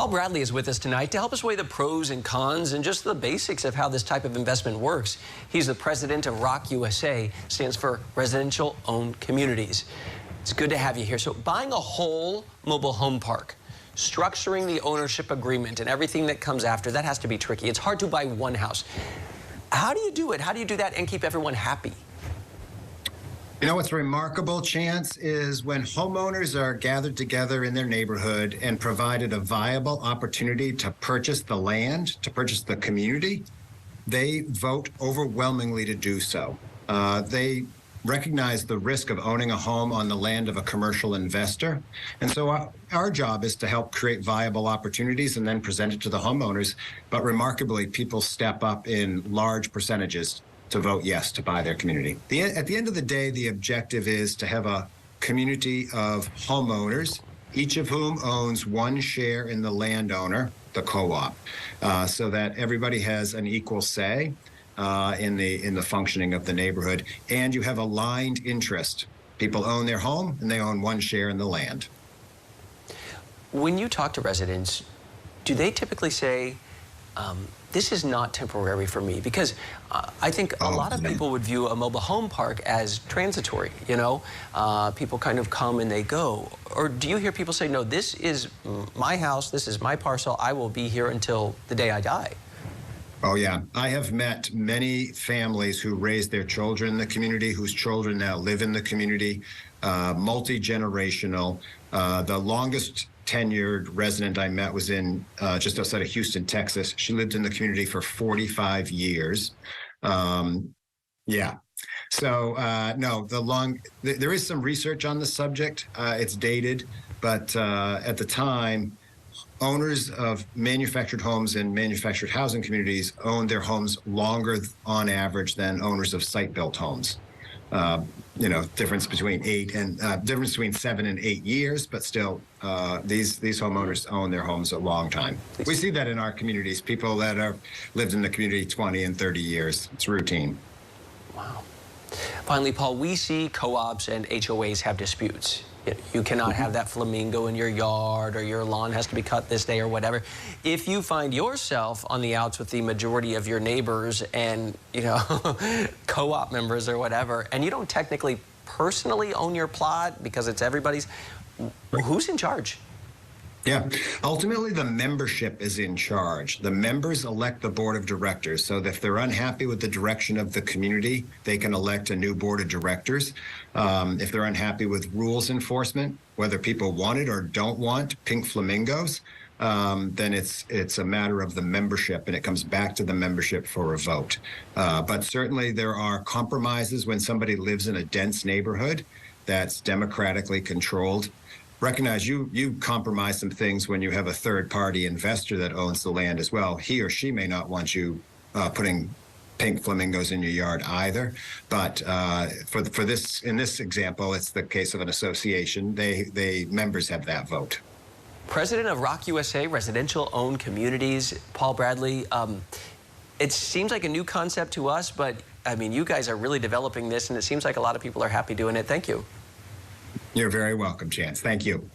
Paul Bradley is with us tonight to help us weigh the pros and cons and just the basics of how this type of investment works. He's the president of ROC USA, stands for Residential Owned Communities. It's good to have you here. So buying a whole mobile home park, structuring the ownership agreement and everything that comes after, that has to be tricky. It's hard to buy one house. How do you do it? How do you do that and keep everyone happy? You know what's remarkable, Chance, is when homeowners are gathered together in their neighborhood and provided a viable opportunity to purchase the land, to purchase the community, they vote overwhelmingly to do so. They recognize the risk of owning a home on the land of a commercial investor. And so our job is to help create viable opportunities and then present it to the homeowners. But remarkably, people step up in large percentages to vote yes to buy their community. At the end of the day, the objective is to have a community of homeowners, each of whom owns one share in the landowner, the co-op, so that everybody has an equal say in the functioning of the neighborhood, and you have aligned interest. People own their home and they own one share in the land. When you talk to residents, do they typically say, this is not temporary for me? Because I think a lot of people would view a mobile home park as transitory, you know? People kind of come and they go. Or do you hear people say, no, this is my house, this is my parcel, I will be here until the day I die? Oh, yeah. I have met many families who raised their children in the community, whose children now live in the community, multi-generational. The longest tenured resident I met was in just outside of Houston, Texas. She lived in the community for 45 years. Yeah. So, no, there is some research on the subject. It's dated, but at the time, owners of manufactured homes and manufactured housing communities owned their homes longer on average than owners of site-built homes. You know, difference between 7 and 8 years, but still, these homeowners own their homes a long time. We see that in our communities, people that have lived in the community 20 and 30 years. It's routine. Wow. Finally, Paul, we see co-ops and HOAs have disputes. You cannot have that flamingo in your yard, or your lawn has to be cut this day or whatever. If you find yourself on the outs with the majority of your neighbors and, you know, co-op members or whatever, and you don't technically personally own your plot because it's everybody's, who's in charge? Yeah, ultimately the membership is in charge. The members elect the board of directors. So if they're unhappy with the direction of the community, they can elect a new board of directors. If they're unhappy with rules enforcement, whether people want it or don't want pink flamingos, then it's a matter of the membership, and it comes back to the membership for a vote. But certainly there are compromises when somebody lives in a dense neighborhood that's democratically controlled. Recognize you compromise some things when you have a third-party investor that owns the land as well. He or she may not want you putting pink flamingos in your yard either. But in this example, it's the case of an association. They members have that vote. President of ROC USA, Residential Owned Communities, Paul Bradley. It seems like a new concept to us, but I mean, you guys are really developing this, and it seems like a lot of people are happy doing it. Thank you. You're very welcome, Chance. Thank you.